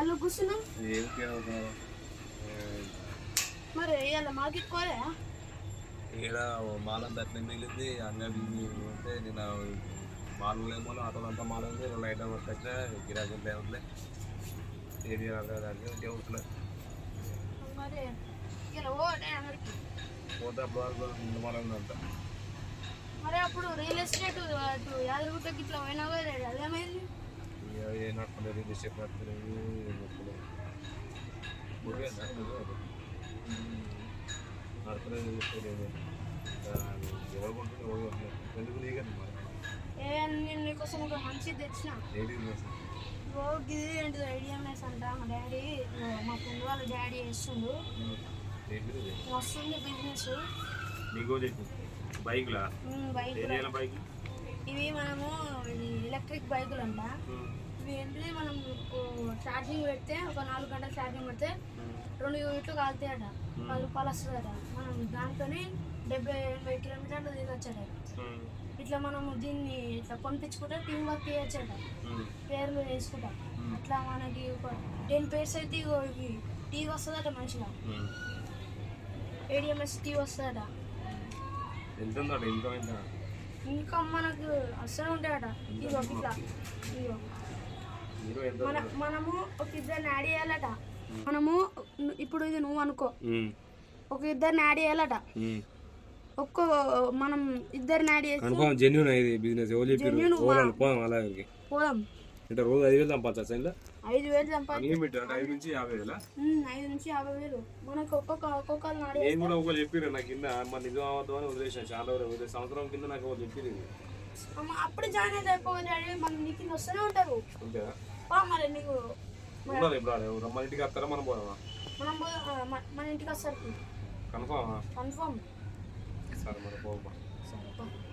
అల్లు కూర్చున్నావు మరి ఇలా మార్కెట్ కోలే ఇక్కడ మాలంతా అట్లా మిగిలింది అంగడి ఉంటే నేను మాలు ఏమో ఆటోలంతా మాల ఉంది లైట్ వచ్చా గిరాకీ ఉంటాయి ఏది దానికి ఉంటున్నాయి మరి ఇలా పోతే అప్పుడు మాల ఉందంట మరి అప్పుడు రియల్ ఎస్టేట్ అటు యాదగిరిగుట్టకి ఇట్లా పోయినా అదేమైంది ఏ నడపలేదు రియల్ ఎస్టేట్ నడపలేదు నడపలేదు ఎవరు కొంటుంది ఎవరు ఎందుకు నీకది నేను నీకోసం ఒక మంచి తెచ్చిన ఇది ఏంటిది ఐడియామెస్ అంట మా డాడీ మా ఫ్రెండ్ వాళ్ళ డాడీ చేస్తుండు వస్తుంది బిజినెస్ బైక్ ఇవి మనము ఇది ఎలక్ట్రిక్ బైకులు అంట ఇవి ఏంటిది మనం ఛార్జింగ్ పెడితే ఒక 4 గంటలు ఛార్జింగ్ పెడితే 2 యూనిట్లు కాలుతాయట 10 రూపాయలు వస్తుందట మనం దాంతో 70-80 కిలోమీటర్లు తినొచ్చట ఇట్లా మనము దీన్ని ఇట్లా పంపించుకుంటే టీం వర్క్ చేయొచ్చట పేరు మీద వేసుకుంటాం అట్లా మనకి ఒక 10 పేర్స్ అయితే ఇవి టీ వస్తుందట మంచిగా ఏడిఎంఎస్ టీ వస్తుందట ఇంకా మనకు అసలు ఉంటాయట ఇగో ఇట్లా ఇగో మనము ఒక ఇద్దరిని యాడ్ చేయాలట మనము ఇప్పుడు ఇది నువ్వు అనుకో ఒక ఇద్దరిని యాడ్ చేయాలట ఒక్కో మనం ఇద్దరిని యాడ్ చేసి జెన్యూన్ ఇది బిజినెస్ పోదాం అంటే రోజు 5,000 సంపాదించా ఇంట్లో 5,000 సంపాదించు 5 నుంచి 50,000 5 నుంచి 50,000 మనకు ఒక్కొక్కరు నేను కూడా ఒకరు చెప్పిరు నాకు కింద మరి నిజం అవ్వద్దు అని వదిలేసాను చాలా రోజులు సంవత్సరం కింద నాకు ఒకరు చెప్పిరు అప్పుడు జాయిన్ అయితే అయిపోయింది మన నీ కింద వస్తూనే ఉంటారు అంతేనా మరి నీకు ఉన్నది ఇప్పుడు మన ఇంటికి వస్తారా మనం పోదామా మన ఇంటికి వస్తారు కన్ఫామ్ కన్ఫామ్ సరే మరి పోమా సరే